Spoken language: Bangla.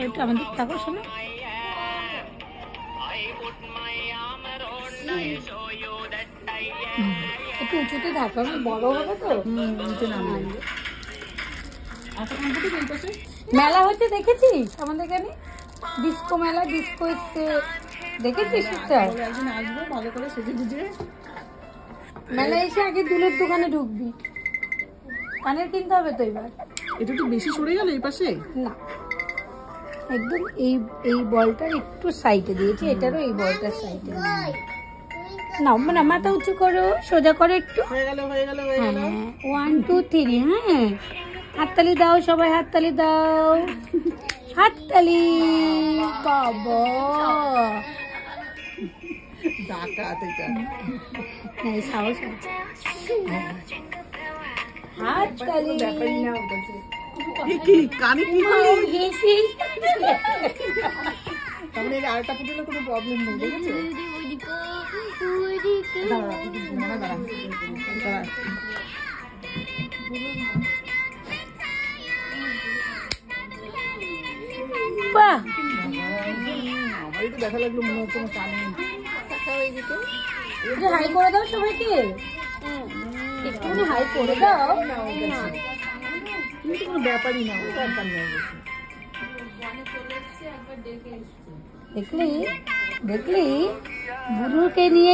একটু আমাদের থাকো শোনো। একটু উঁচুতে থাকো, বড় হবে তো। নিচে নামবে। মেলা হচ্ছে দেখেছিস আমাদের এখানে? ডিস্কো মেলা, ডিস্কো এসছে, দেখেছিস? একদিন আসবো ভালো করে সেজে গুজে। মেলা এসে আগে দুলের দোকানে ঢুকবি, কানের কিনতে হবে তো। এবার এটা একটু বেশি সরে গেল এই পাশে না, একদম এই বলটার একটু সাইডে দিয়েছি, এটারও এই বলটার সাইডে। নাও না, মাথা উঁচু করো, সোজা করো একটু। হয়ে গেল 1 2 3। হ্যাঁ, হাততালি দাও সবাই, হাততালি দাও, হাততালি। বাবা ডাকাত এটা। হ্যাঁ, সাহস আছে। হাততালি। কি কানে কি করলি? হেসিস। তাহলে আরেকটা ফুটলে কোনো প্রবলেম নেই, দেখেছো? বাহ, আমারই তো দেখা লাগলো মনে হচ্ছে আমার কানে। একটু হাই করে দাও সবাইকে, একটুখানি হাই করে দাও। কিন্তু কোনো ব্যাপারই না, ব্যাপার নেই। দেখলি দেখলি, গুরুকে নিয়ে